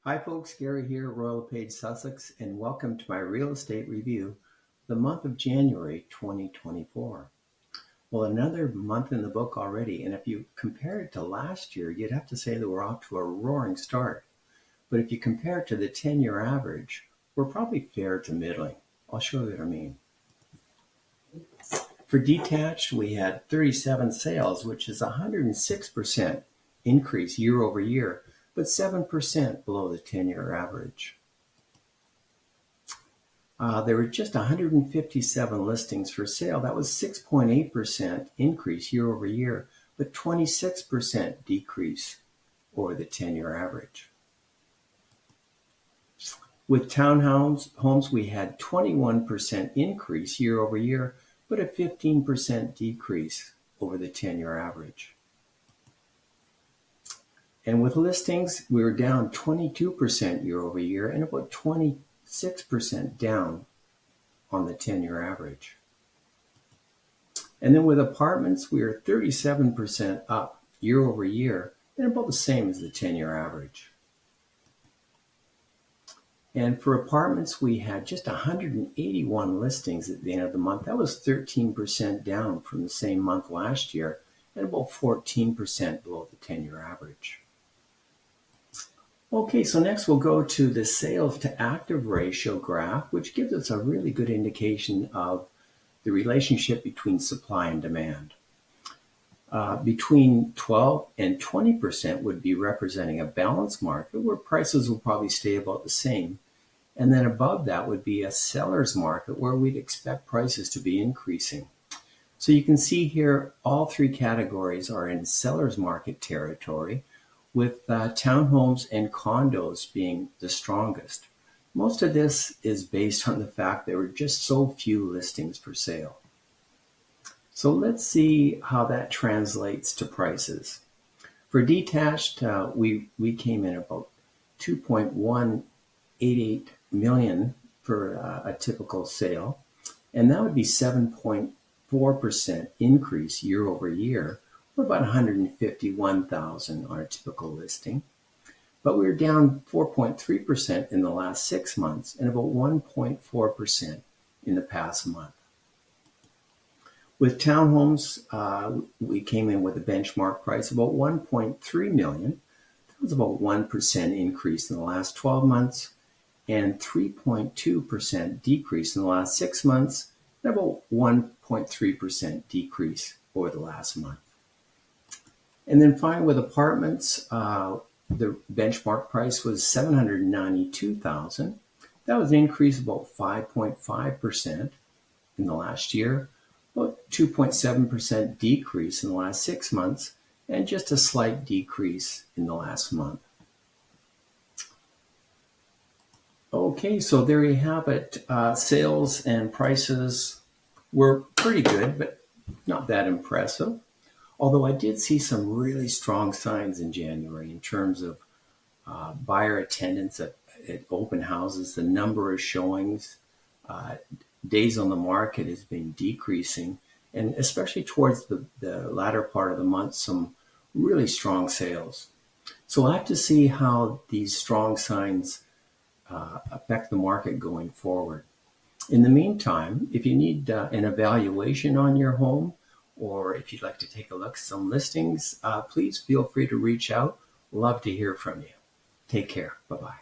Hi folks, Gary here, Royal LePage, Sussex, and welcome to my real estate review, the month of January 2024. Well, another month in the book already, and if you compare it to last year, you'd have to say that we're off to a roaring start. But if you compare it to the 10-year average, we're probably fair to middling. I'll show you what I mean. For detached, we had 37 sales, which is a 106% increase year over year, but 7% below the 10-year average. There were just 157 listings for sale. That was 6.8% increase year over year, but 26% decrease over the 10-year average. With townhomes, we had 21% increase year over year, but a 15% decrease over the 10-year average. And with listings, we were down 22% year over year and about 26% down on the 10-year average. And then with apartments, we were 37% up year over year and about the same as the 10-year average. And for apartments, we had just 181 listings at the end of the month. That was 13% down from the same month last year and about 14% below the 10-year average. Okay, so next we'll go to the sales to active ratio graph, which gives us a really good indication of the relationship between supply and demand. Between 12 and 20% would be representing a balanced market where prices will probably stay about the same. And then above that would be a seller's market where we'd expect prices to be increasing. So you can see here all three categories are in seller's market territory, with townhomes and condos being the strongest. Most of this is based on the fact there were just so few listings for sale. So let's see how that translates to prices. For detached, we came in about 2.188 million for a typical sale, and that would be 7.4% increase year over year. We're about 151,000 on a typical listing, but we were down 4.3% in the last 6 months and about 1.4% in the past month. With townhomes, we came in with a benchmark price of about 1.3 million. That was about 1% increase in the last 12 months and 3.2% decrease in the last 6 months and about 1.3% decrease over the last month. And then finally with apartments, the benchmark price was 792,000. That was an increase of about 5.5% in the last year, about 2.7% decrease in the last 6 months, and just a slight decrease in the last month. Okay, so there you have it. Sales and prices were pretty good, but not that impressive. Although I did see some really strong signs in January in terms of buyer attendance at open houses, the number of showings, days on the market has been decreasing, and especially towards the latter part of the month, some really strong sales. So we'll have to see how these strong signs affect the market going forward. In the meantime, if you need an evaluation on your home, or if you'd like to take a look at some listings, please feel free to reach out. Love to hear from you. Take care. Bye-bye.